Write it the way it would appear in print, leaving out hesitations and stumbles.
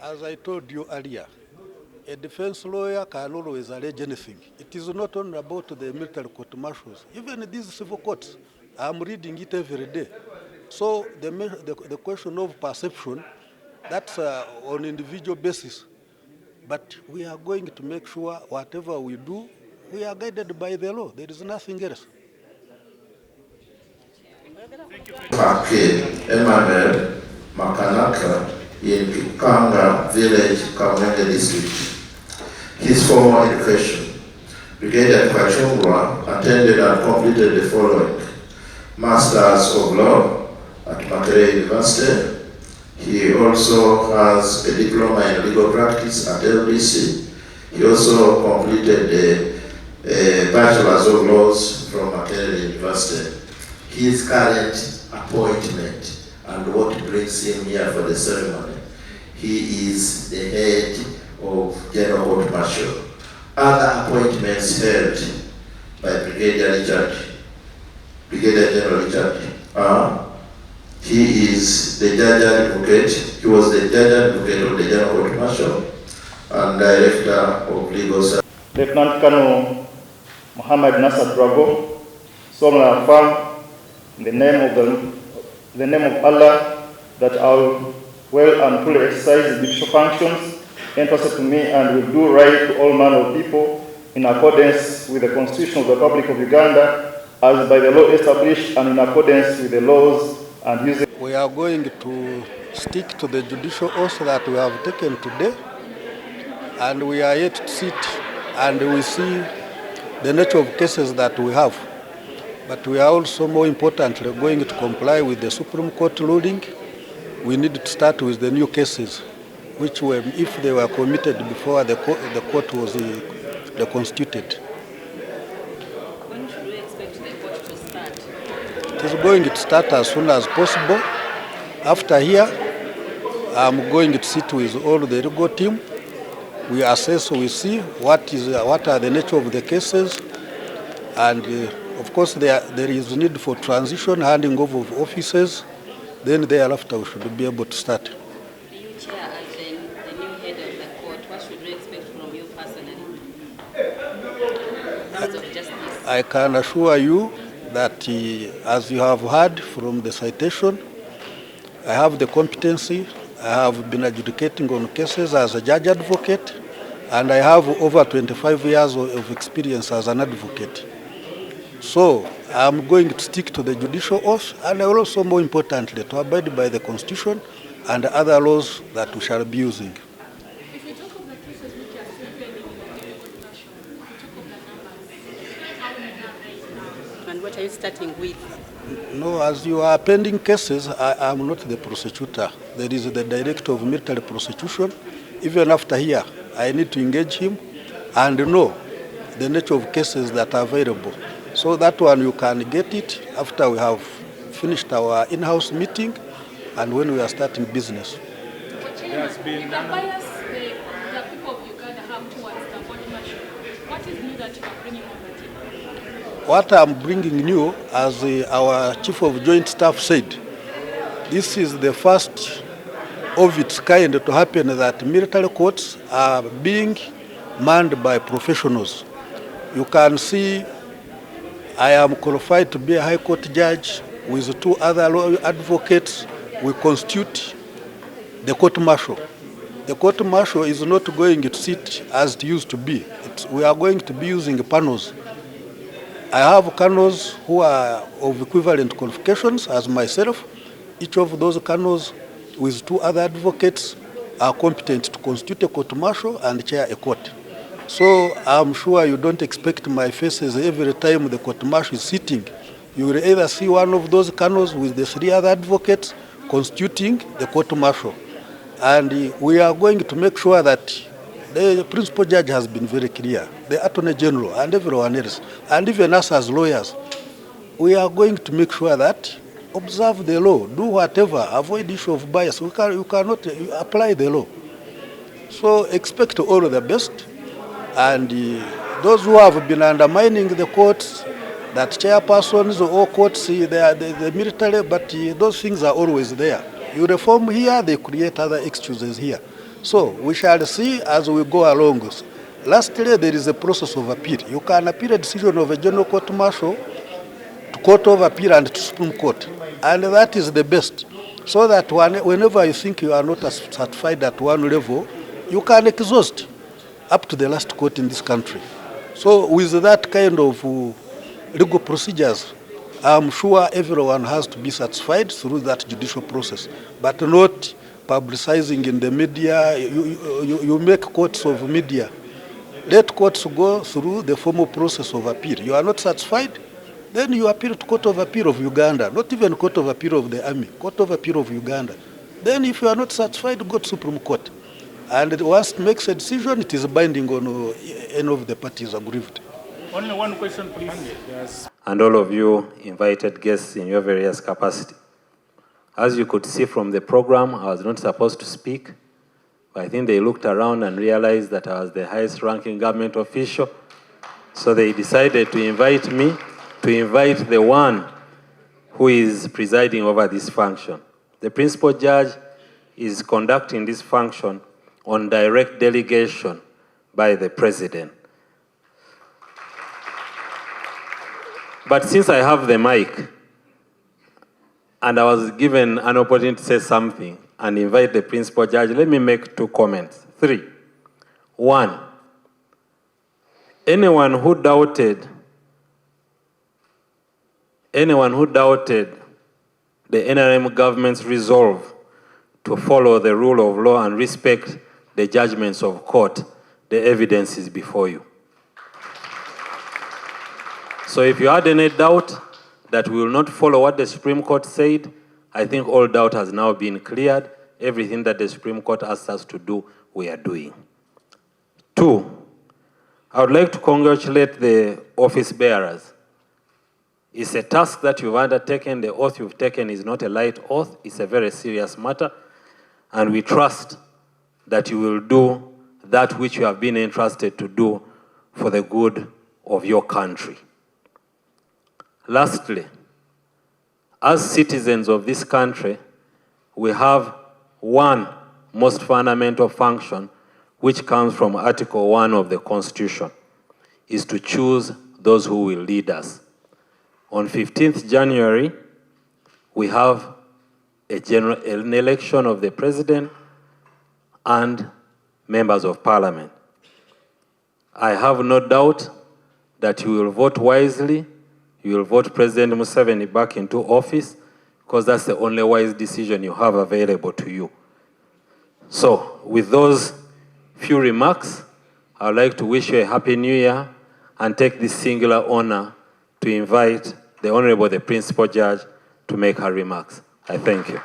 As I told you earlier, a defense lawyer can always allege anything. It is not only about the military court martials. Even these civil courts, I'm reading it every day. So the question of perception, that's on individual basis. But we are going to make sure whatever we do, we are guided by the law. There is nothing else. Emmanuel Makanaka in Kipanga Village, Kamwenge District. His formal education: Brigadier Kachungwa attended and completed the following: Masters of Law at Makerere University. He also has a diploma in legal practice at LDC. He also completed a Bachelor's of Laws from Makerere University. His current appointment and what brings him here for the ceremony: he is the head of General Court Martial. Other appointments held by Brigadier General Richard he is the judge advocate. He was the judge advocate of the General Court Martial and director of legal service. Lieutenant Colonel Muhammad Nasser Drago, solemnly affirm in the name of Allah that I will well and fully exercise the judicial functions entrusted to me and will do right to all manner of people in accordance with the Constitution of the Republic of Uganda as by the law established and in accordance with the laws and uses. We are going to stick to the judicial oath that we have taken today, and we are yet to sit and we see the nature of cases that we have. But we are also, more importantly, going to comply with the Supreme Court ruling. We need to start with the new cases, which were, if they were committed before the court was constituted. When should we expect the court to start? It is going to start as soon as possible. After here, I'm going to sit with all the legal team. We assess, we see what are the nature of the cases, and of course there is need for transition, handing over of offices. Then thereafter we should be able to start. You, Chair, as the new head of the court, what should we expect from you personally? Of justice? I can assure you that, as you have heard from the citation, I have the competency. I have been adjudicating on cases as a judge advocate, and I have over 25 years of experience as an advocate. So I'm going to stick to the judicial oath, and also, more importantly, to abide by the Constitution and other laws that we shall be using. If we talk of the cases which are still pending in the court martial, if we talk of the numbers, how many are right now? And what are you starting with? No, as you are pending cases, I am not the prosecutor. There is the director of military prosecution. Even after here, I need to engage him and know the nature of cases that are available. So that one you can get it after we have finished our in-house meeting and when we are starting business. There's been the bias the people of Uganda have towards the court martial. What is new that you are bringing on the table? What I'm bringing new, as our Chief of Joint Staff said, this is the first of its kind to happen that military courts are being manned by professionals. You can see I am qualified to be a High Court judge with two other law advocates. We constitute the court martial. The court martial is not going to sit as it used to be. We are going to be using panels. I have colonels who are of equivalent qualifications as myself. Each of those colonels with two other advocates are competent to constitute a court martial and chair a court. So I'm sure you don't expect my faces every time the court martial is sitting. You will either see one of those colonels with the three other advocates constituting the court martial. And we are going to make sure that the principal judge has been very clear, the Attorney General and everyone else, and even us as lawyers. We are going to make sure that observe the law, do whatever, avoid issue of bias. You cannot apply the law. So expect all the best. And those who have been undermining the courts, that chairpersons or courts, they are the military, but those things are always there. You reform here, they create other excuses here. So we shall see as we go along. Lastly, there is a process of appeal. You can appeal a decision of a general court martial to Court of Appeal and to Supreme Court. And that is the best. So that whenever you think you are not satisfied at one level, you can exhaust up to the last court in this country. So with that kind of legal procedures, I'm sure everyone has to be satisfied through that judicial process, but not publicizing in the media. You make courts of media. Let courts go through the formal process of appeal. You are not satisfied, then you appeal to Court of Appeal of Uganda, not even Court of Appeal of the Army, Court of Appeal of Uganda. Then if you are not satisfied, go to Supreme Court. And once it makes a decision, it is binding on any of the parties aggrieved. Only one question, please. Yes. And all of you invited guests in your various capacity. As you could see from the program, I was not supposed to speak, but I think they looked around and realized that I was the highest ranking government official. So they decided to invite me, to invite the one who is presiding over this function. The principal judge is conducting this function on direct delegation by the president. But since I have the mic, and I was given an opportunity to say something and invite the principal judge, let me make 2 comments. 3. 1, anyone who doubted the NRM government's resolve to follow the rule of law and respect the judgments of court, the evidence is before you. So if you had any doubt that we will not follow what the Supreme Court said, I think all doubt has now been cleared. Everything that the Supreme Court asked us to do, we are doing. 2, I would like to congratulate the office bearers. It's a task that you've undertaken. The oath you've taken is not a light oath. It's a very serious matter. And we trust that you will do that which you have been entrusted to do for the good of your country. Lastly, as citizens of this country, we have one most fundamental function which comes from Article 1 of the Constitution, is to choose those who will lead us. On 15th January, we have an election of the president and members of parliament. I have no doubt that you will vote wisely. You will vote President Museveni back into office, because that's the only wise decision you have available to you. So, with those few remarks, I would like to wish you a happy new year and take this singular honor to invite the Honorable, the Principal Judge, to make her remarks. I thank you.